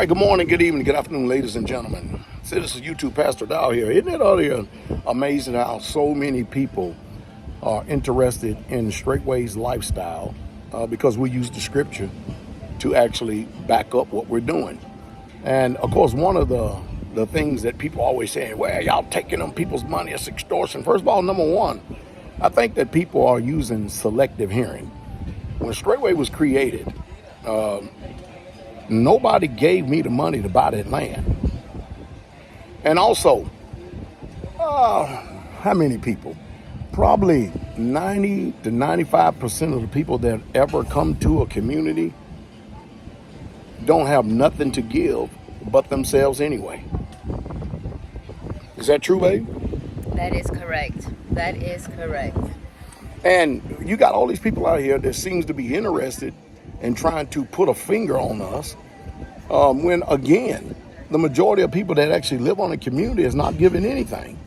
Hi, good morning, good evening, good afternoon, ladies and gentlemen. See, this is YouTube Pastor Dow here. Isn't it already amazing how so many people are interested in Straightway's lifestyle because we use the scripture to actually back up what we're doing. And of course, one of the things that people always say, well, y'all taking them people's money, it's extortion. First of all, number one, I think that people are using selective hearing. When Straightway was created, nobody gave me the money to buy that land. And also, how many people? Probably 90 to 95% of the people that ever come to a community don't have nothing to give but themselves anyway. Is that true, babe? That is correct. That is correct. And you got all these people out here that seems to be interested in trying to put a finger on us when, again, the majority of people that actually live on a community is not giving anything.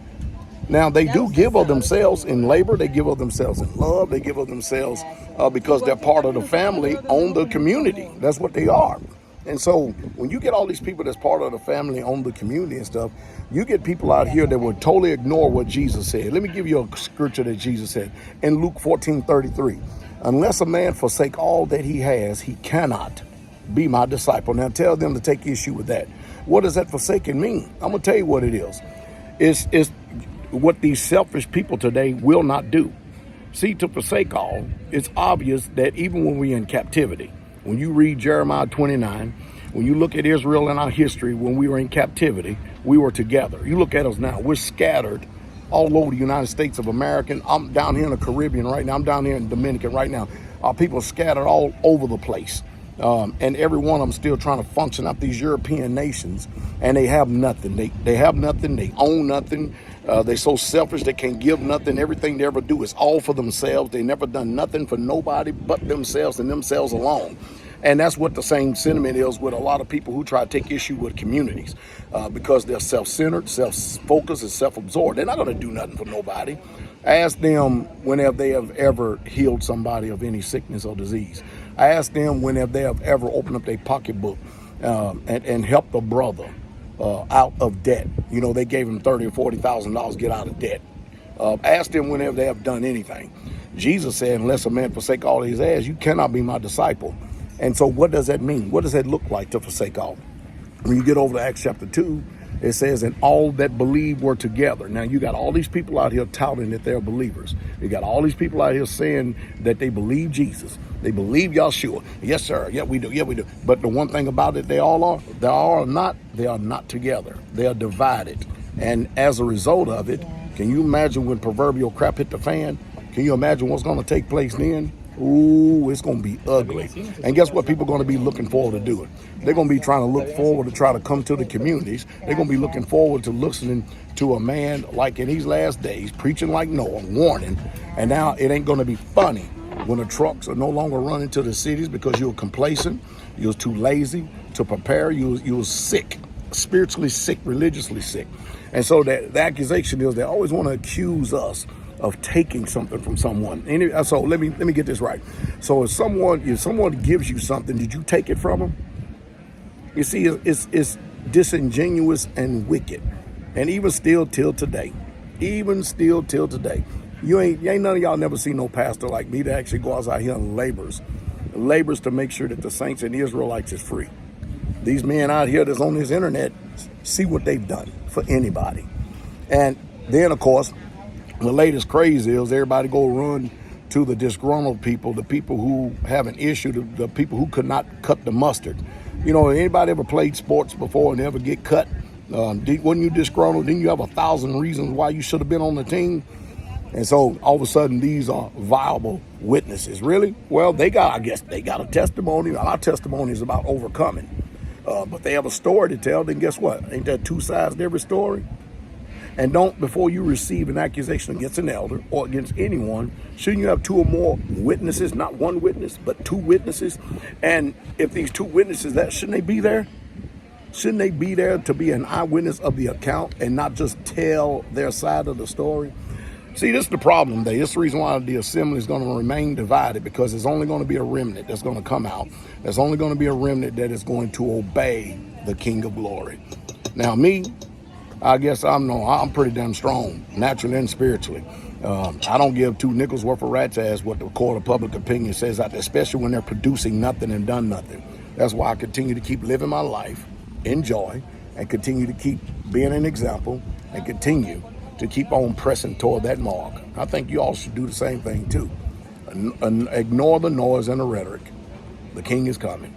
Now, they do give of themselves in labor, they give of themselves in love, they give of themselves because they're part of the family on the community. That's what they are. And so when you get all these people that's part of the family on the community and stuff, you get people out here that would totally ignore what Jesus said. Let me give you a scripture that Jesus said in Luke 14:33. Unless a man forsake all that he has, he cannot be my disciple. Now tell them to take issue with that. What does that forsaken mean? I'm going to tell you what it is. It's what these selfish people today will not do. See, to forsake all, it's obvious that even when we're in captivity, when you read Jeremiah 29, when you look at Israel in our history, when we were in captivity, we were together. You look at us now, we're scattered all over the United States of America. I'm down here in the Caribbean right now. I'm down here in Dominican right now. Our people are scattered all over the place. And every one of them still trying to function out these European nations, and they have nothing. They have nothing. They own nothing. They're so selfish they can't give nothing. Everything they ever do is all for themselves. They never done nothing for nobody but themselves and themselves alone. And that's what the same sentiment is with a lot of people who try to take issue with communities because they're self-centered, self-focused, and self-absorbed. They're not going to do nothing for nobody. Ask them whenever they have ever healed somebody of any sickness or disease. Ask them whenever they have ever opened up their pocketbook and helped a brother out of debt. You know, they gave him $30,000 or $40,000 get out of debt. Ask them whenever they have done anything. Jesus said, unless a man forsake all his has, you cannot be my disciple. And so what does that mean? What does that look like to forsake all? When you get over to Acts chapter 2, it says, and all that believe were together. Now, you got all these people out here touting that they're believers. You got all these people out here saying that they believe Jesus. They believe Yahshua. Yes, sir. Yeah, we do. Yeah, we do. But the one thing about it, they are not together. They are divided. And as a result of it, can you imagine when proverbial crap hit the fan? Can you imagine what's going to take place then? Ooh, it's going to be ugly. And guess what people are going to be looking forward to doing? They're going to be trying to look forward to try to come to the communities. They're going to be looking forward to listening to a man like in these last days, preaching like Noah, warning. And now it ain't going to be funny when the trucks are no longer running to the cities because you were complacent, you was too lazy to prepare, you was sick, spiritually sick, religiously sick. And so the accusation is they always want to accuse us of taking something from someone. So let me get this right. So if someone gives you something, did you take it from them? You see, it's disingenuous and wicked. And even still till today, you ain't none of y'all never seen no pastor like me that actually goes out here and labors to make sure that the saints and the Israelites is free. These men out here that's on this internet see what they've done for anybody. And then, of course, the latest craze is everybody go run to the disgruntled people, the people who have an issue, the people who could not cut the mustard. You know, anybody ever played sports before and ever get cut? Wasn't you disgruntled? Didn't you have 1,000 reasons why you should have been on the team? And so all of a sudden these are viable witnesses. Really? Well, I guess they got a testimony. Our testimony is about overcoming. But they have a story to tell. Then guess what? Ain't there two sides to every story? And before you receive an accusation against an elder or against anyone, shouldn't you have two or more witnesses, not one witness, but two witnesses? And if these two witnesses, shouldn't they be there? Shouldn't they be there to be an eyewitness of the account and not just tell their side of the story? See, this is the problem today. This is the reason why the assembly is going to remain divided, because there's only going to be a remnant that's going to come out. There's only going to be a remnant that is going to obey the King of Glory. Now, me, I guess I'm pretty damn strong, naturally and spiritually. I don't give two nickels worth of rat's ass what the court of public opinion says out there, especially when they're producing nothing and done nothing. That's why I continue to keep living my life in joy and continue to keep being an example and continue to keep on pressing toward that mark. I think you all should do the same thing too. Ignore the noise and the rhetoric. The King is coming.